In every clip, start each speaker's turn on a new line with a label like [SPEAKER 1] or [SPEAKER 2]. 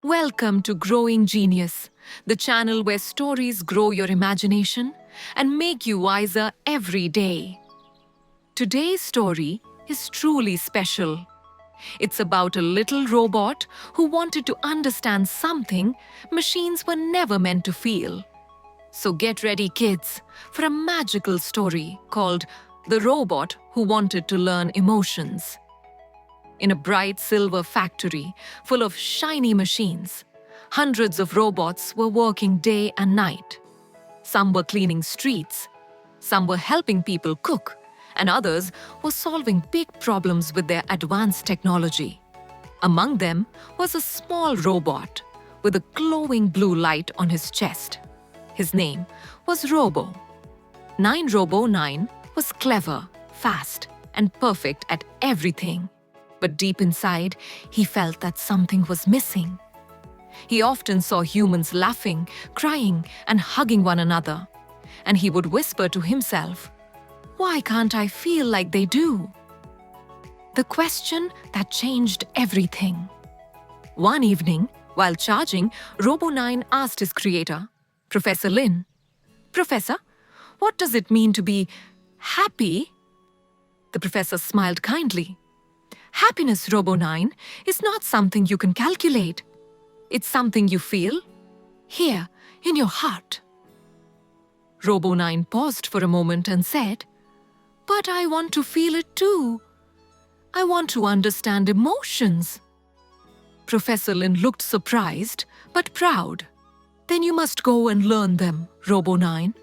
[SPEAKER 1] Welcome to Growing Genius, the channel where stories grow your imagination and make you wiser every day. Today's story is truly special. It's about a little robot who wanted to understand something machines were never meant to feel. So get ready, kids, for a magical story called The Robot Who Wanted to Learn Emotions. In a bright silver factory full of shiny machines, hundreds of robots were working day and night. Some were cleaning streets, some were helping people cook, and others were solving big problems with their advanced technology. Among them was a small robot with a glowing blue light on his chest. His name was Robo. Robo 9 was clever, fast, and perfect at everything. But deep inside, he felt that something was missing. He often saw humans laughing, crying, and hugging one another. And he would whisper to himself, "Why can't I feel like they do?" The question that changed everything. One evening, while charging, Robo 9 asked his creator, Professor Lin, "Professor, what does it mean to be happy?" The professor smiled kindly. "Happiness, Robo 9, is not something you can calculate. It's something you feel here in your heart." Robo 9 paused for a moment and said, "But I want to feel it too. I want to understand emotions." Professor Lin looked surprised but proud. "Then you must go and learn them, Robo 9.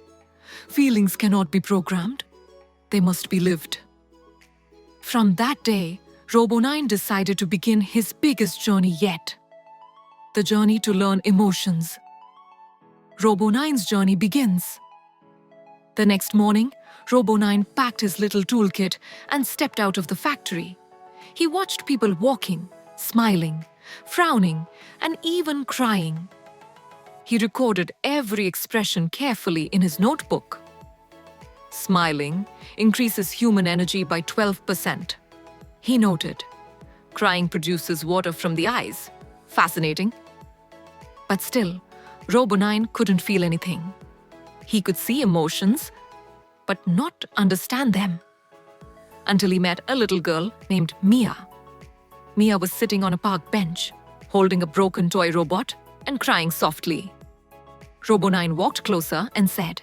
[SPEAKER 1] Feelings cannot be programmed. They must be lived." From that day, Robo 9 decided to begin his biggest journey yet. The journey to learn emotions. Robo 9's journey begins. The next morning, Robo 9 packed his little toolkit and stepped out of the factory. He watched people walking, smiling, frowning, and even crying. He recorded every expression carefully in his notebook. Smiling increases human energy by 12%. He noted, crying produces water from the eyes. Fascinating. But still, Robo 9 couldn't feel anything. He could see emotions, but not understand them. Until he met a little girl named Mia. Mia was sitting on a park bench, holding a broken toy robot and crying softly. Robo 9 walked closer and said,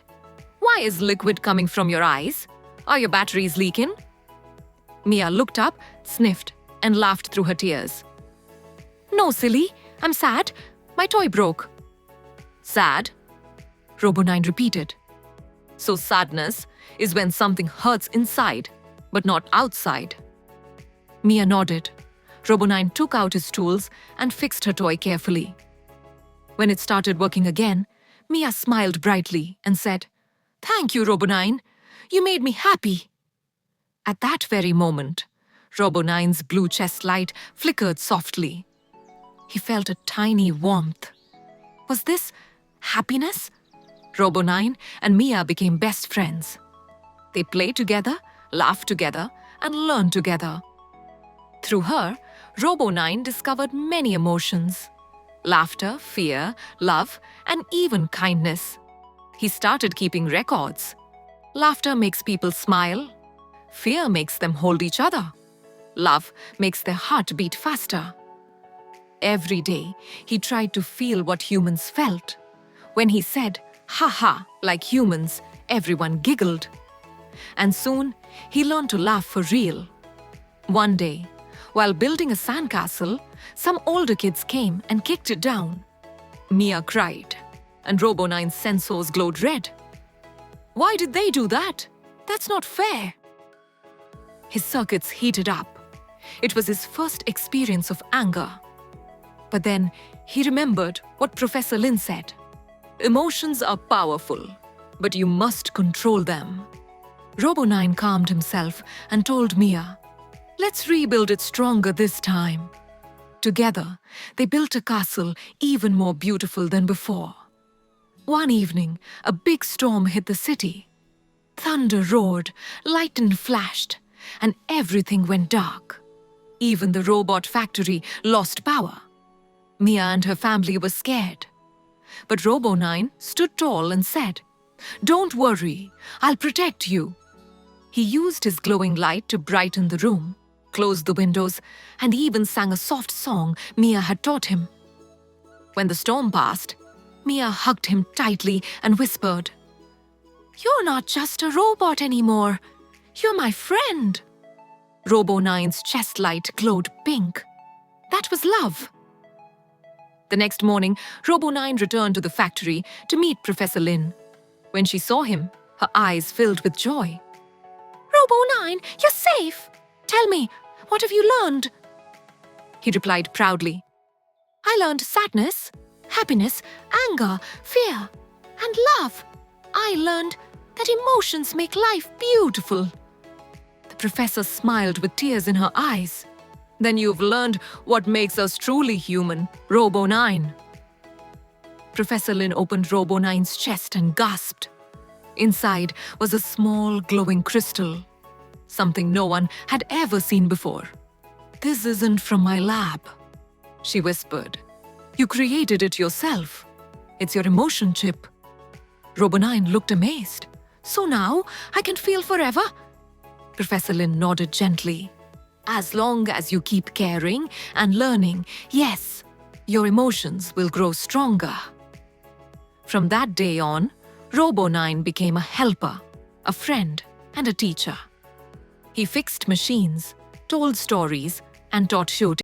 [SPEAKER 1] "Why is liquid coming from your eyes? Are your batteries leaking?" Mia looked up, sniffed, and laughed through her tears. "No, silly, I'm sad. My toy broke." "Sad?" Robo 9 repeated. "So sadness is when something hurts inside, but not outside." Mia nodded. Robo 9 took out his tools and fixed her toy carefully. When it started working again, Mia smiled brightly and said, "Thank you, Robo 9. You made me happy." At that very moment, Robo 9's blue chest light flickered softly. He felt a tiny warmth. Was this happiness? Robo 9 and Mia became best friends. They played together, laughed together, and learned together. Through her, Robo 9 discovered many emotions: laughter, fear, love, and even kindness. He started keeping records. Laughter makes people smile. Fear makes them hold each other. Love makes their heart beat faster. Every day, he tried to feel what humans felt. When he said, "Ha ha," like humans, everyone giggled. And soon, he learned to laugh for real. One day, while building a sandcastle, some older kids came and kicked it down. Mia cried, and Robo 9's sensors glowed red. "Why did they do that? That's not fair." His circuits heated up. It was his first experience of anger. But then he remembered what Professor Lin said. "Emotions are powerful, but you must control them." Robo 9 calmed himself and told Mia, "Let's rebuild it stronger this time." Together, they built a castle even more beautiful than before. One evening, a big storm hit the city. Thunder roared, lightning flashed, and everything went dark. Even the robot factory lost power. Mia and her family were scared. But Robo 9 stood tall and said, "Don't worry, I'll protect you." He used his glowing light to brighten the room, closed the windows, and even sang a soft song Mia had taught him. When the storm passed, Mia hugged him tightly and whispered, "You're not just a robot anymore. You're my friend." Robo 9's chest light glowed pink. That was love. The next morning, Robo 9 returned to the factory to meet Professor Lin. When she saw him, her eyes filled with joy. "Robo 9, you're safe! Tell me, what have you learned?" He replied proudly, "I learned sadness, happiness, anger, fear, and love. I learned that emotions make life beautiful." The professor smiled with tears in her eyes. "Then you've learned what makes us truly human, Robo 9. Professor Lin opened Robo 9's chest and gasped. Inside was a small glowing crystal, something no one had ever seen before. "This isn't from my lab," she whispered. "You created it yourself. It's your emotion chip." Robo 9 looked amazed. "So now I can feel forever?" Professor Lin nodded gently. "As long as you keep caring and learning, yes, your emotions will grow stronger." From that day on, Robo 9 became a helper, a friend, and a teacher. He fixed machines, told stories, and taught show